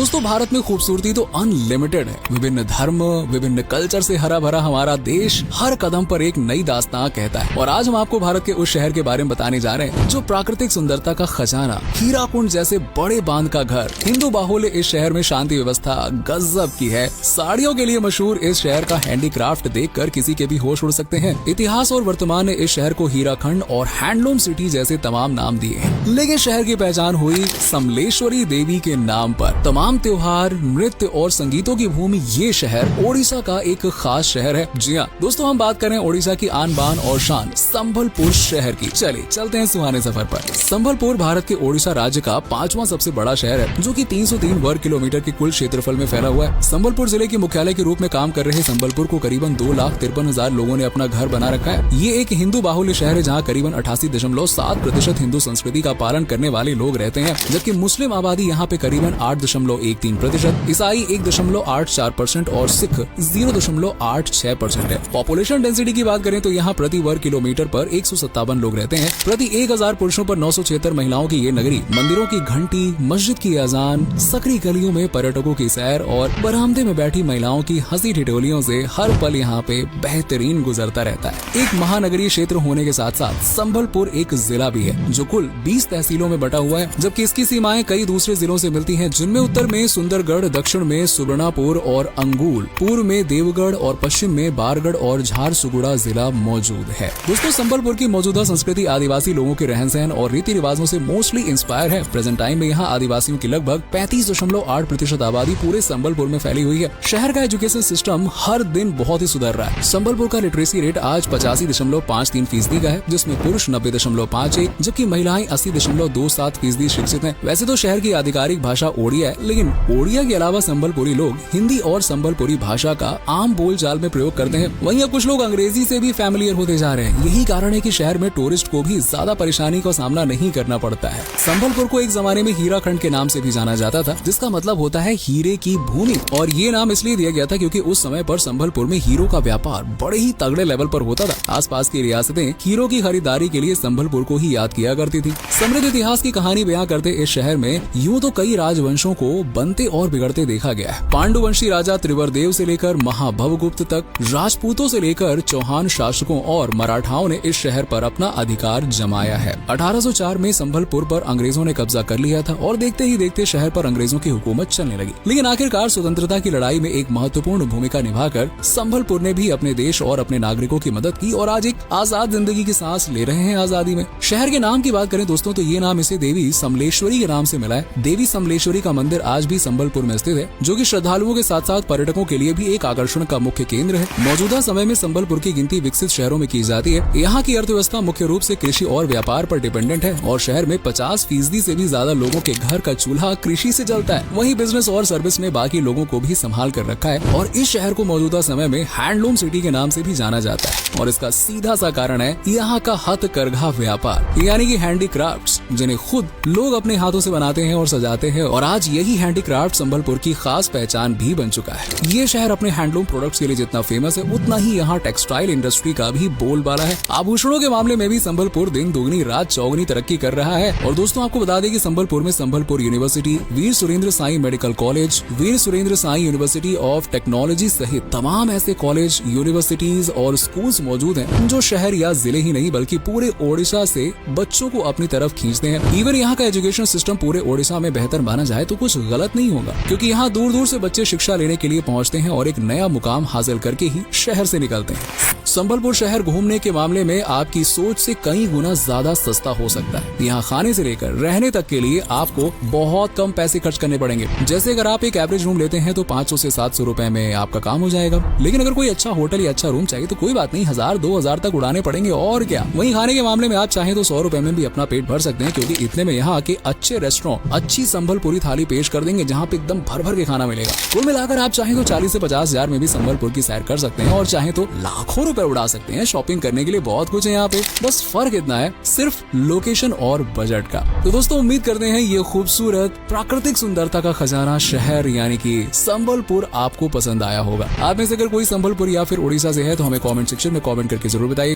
दोस्तों भारत में खूबसूरती तो अनलिमिटेड है। विभिन्न धर्म, विभिन्न कल्चर से हरा भरा हमारा देश हर कदम पर एक नई दास्तां कहता है। और आज हम आपको भारत के उस शहर के बारे में बताने जा रहे हैं जो प्राकृतिक सुंदरता का खजाना, हीराकुंड जैसे बड़े बांध का घर, हिंदू बाहुल्य इस शहर में शांति व्यवस्था गजब की है। साड़ियों के लिए मशहूर इस शहर का हैंडीक्राफ्ट देखकर किसी के भी होश उड़ सकते हैं। इतिहास और वर्तमान ने इस शहर को हीराखंड और हैंडलूम सिटी जैसे तमाम नाम दिए हैं, लेकिन शहर की पहचान हुई समलेश्वरी देवी के नाम पर। तमाम त्योहार, नृत्य और संगीतों की भूमि ये शहर ओडिशा का एक खास शहर है। जी हाँ दोस्तों, हम बात करें ओडिशा की आन बान और शान संबलपुर शहर की। चलिए चलते हैं सुहाने सफर पर। संबलपुर भारत के ओडिशा राज्य का 5वां सबसे बड़ा शहर है, जो कि 303 वर्ग किलोमीटर के कुल क्षेत्रफल में फैला हुआ है। संबलपुर जिले के मुख्यालय के रूप में काम कर रहे संबलपुर को करीबन 2,53,000 लोगों ने अपना घर बना रखा है। ये एक हिंदू बाहुल्य शहर है जहाँ करीबन 88.7% हिंदू संस्कृति का पालन करने वाले लोग रहते हैं, जबकि मुस्लिम आबादी यहाँ पे करीबन 8.13%, ईसाई 1.84% और सिख 0.86% है। पॉपुलेशन डेंसिटी की बात करें तो यहाँ प्रति वर्ग किलोमीटर पर 157 लोग रहते हैं। प्रति 1000 पुरुषों पर 976 महिलाओं की ये नगरी मंदिरों की घंटी, मस्जिद की अजान, सकरी गलियों में पर्यटकों की सैर और बरामदे में बैठी महिलाओं की हंसी ठिठोलियों से हर पल यहाँ पे बेहतरीन गुजरता रहता है। एक महानगरीय क्षेत्र होने के साथ साथ संबलपुर एक जिला भी है जो कुल 20 तहसीलों में बटा हुआ है, जबकि इसकी सीमाएं कई दूसरे जिलों से मिलती हैं, जिनमें उत्तर में सुंदरगढ़, दक्षिण में सुवर्णापुर और अंगूल, पूर्व में देवगढ़ और पश्चिम में बारगढ़ और झारसुगुड़ा जिला मौजूद है। दोस्तों संबलपुर की मौजूदा संस्कृति आदिवासी लोगों के रहन सहन और रीति रिवाजों से मोस्टली इंस्पायर है। प्रेजेंट टाइम में यहाँ आदिवासियों की लगभग 35.8% आबादी पूरे संबलपुर में फैली हुई है। शहर का एजुकेशन सिस्टम हर दिन बहुत ही सुधर रहा है। संबलपुर का लिटरेसी रेट आज 85.53% का है, जिसमें पुरुष 90.51 जबकि महिलाएं 80.27% शिक्षित हैं। वैसे तो शहर की आधिकारिक भाषा ओडिया है, लेकिन ओडिया के अलावा संबलपुरी लोग हिंदी और संबलपुरी भाषा का आम बोलचाल में प्रयोग करते हैं। वहीं अब कुछ लोग अंग्रेजी से भी फैमिलियर होते जा रहे हैं। यही कारण है कि शहर में टूरिस्ट को भी ज्यादा परेशानी का सामना नहीं करना पड़ता है। संबलपुर को एक जमाने में हीराखंड के नाम से भी जाना जाता था, जिसका मतलब होता है हीरे की भूमि, और ये नाम इसलिए दिया गया था क्योंकि उस समय पर संबलपुर में हीरो का व्यापार बड़े ही तगड़े लेवल पर होता था। आसपास की रियासतें हीरो की खरीदारी के लिए संबलपुर को ही याद किया करती थी। समृद्ध इतिहास की कहानी बयां करते इस शहर में यूं तो कई राजवंशों को बनते और बिगड़ते देखा गया है। पांडुवंशी राजा त्रिवरदेव से लेकर महाभवगुप्त तक, राजपूतों से लेकर चौहान शासकों और मराठाओं ने इस शहर पर अपना अधिकार जमाया है। 1804 में संबलपुर पर अंग्रेजों ने कब्जा कर लिया था और देखते ही देखते शहर पर अंग्रेजों की हुकूमत चलने लगी। लेकिन आखिरकार स्वतंत्रता की लड़ाई में एक महत्वपूर्ण भूमिका निभाकर संबलपुर ने भी अपने देश और अपने नागरिकों की मदद की और आज एक आजाद जिंदगी की सांस ले रहे हैं आजादी में। शहर के नाम की बात करें दोस्तों तो ये नाम इसे देवी समलेश्वरी के नाम से मिला है। देवी समलेश्वरी का मंदिर आज भी संबलपुर में स्थित है, जो कि श्रद्धालुओं के साथ साथ पर्यटकों के लिए भी एक आकर्षण का मुख्य केंद्र है। मौजूदा समय में संबलपुर की गिनती विकसित शहरों में की जाती है। यहाँ की अर्थव्यवस्था मुख्य रूप से कृषि और व्यापार पर डिपेंडेंट है और शहर में 50% से भी ज्यादा लोगों के घर का चूल्हा कृषि से जलता है। वहीं बिजनेस और सर्विस ने बाकी लोगों को भी संभाल कर रखा है और इस शहर को मौजूदा समय में हैंडलूम सिटी के नाम से भी जाना जाता है। और इसका सीधा सा कारण है यहाँ का हथकरघा व्यापार, यानी कि हैंडीक्राफ्ट्स, जिन्हें खुद लोग अपने हाथों से बनाते हैं और सजाते हैं। और आज यही हैंडीक्राफ्ट संबलपुर की खास पहचान भी बन चुका है। ये शहर अपने हैंडलूम प्रोडक्ट्स के लिए जितना फेमस है, उतना ही यहाँ टेक्सटाइल इंडस्ट्री का भी बोलबाला है। आभूषणों के मामले में भी संबलपुर दिन दुगनी रात चौगनी तरक्की कर रहा है। और दोस्तों आपको बता दें कि संबलपुर में Sambalpur university, Veer Surendra Sai medical college, Veer Surendra Sai university of technology सहित तमाम ऐसे कॉलेज, यूनिवर्सिटीज और स्कूल्स मौजूद हैं जो शहर या जिले ही नहीं बल्कि पूरे ओडिशा से बच्चों को अपनी तरफ खींचते हैं। इवन यहाँ का एजुकेशन सिस्टम पूरे ओडिशा में बेहतर माना जाए तो कुछ गलत नहीं होगा, क्योंकि यहाँ दूर दूर से बच्चे शिक्षा लेने के लिए पहुँचते हैं और एक नया मुकाम हासिल करके ही शहर से निकलते हैं। संबलपुर शहर घूमने के मामले में आपकी सोच से कई गुना ज्यादा सस्ता हो सकता है। यहाँ खाने से लेकर रहने तक के लिए आपको बहुत कम पैसे खर्च करने पड़ेंगे। जैसे अगर आप एक एवरेज रूम लेते हैं तो 500 से 700 रुपए में आपका काम हो जाएगा। लेकिन अगर कोई अच्छा होटल या अच्छा रूम चाहिए तो कोई बात नहीं, 1000-2000 तक उड़ाने पड़ेंगे और क्या। वहीं खाने के मामले में आप चाहें तो 100 रुपए में भी अपना पेट भर सकते हैं, क्योंकि इतने में यहाँ के अच्छे रेस्टोरेंट अच्छी संबलपुरी थाली पेश कर देंगे जहाँ पे एकदम भर भर के खाना मिलेगा। कुल मिलाकर आप चाहें तो 40 से 50 हजार में भी संबलपुर की सैर कर सकते हैं और चाहें तो लाखों रुपए उड़ा सकते हैं। शॉपिंग करने के लिए बहुत कुछ है यहाँ पे, बस फर्क इतना है सिर्फ लोकेशन और बजट का। तो दोस्तों उम्मीद करते हैं ये खूबसूरत प्राकृतिक सुंदरता का खजाना शहर यानी कि संबलपुर आपको पसंद आया होगा। आप में से अगर कोई संबलपुर या फिर उड़ीसा से है तो हमें कमेंट सेक्शन में कमेंट करके जरूर बताइए।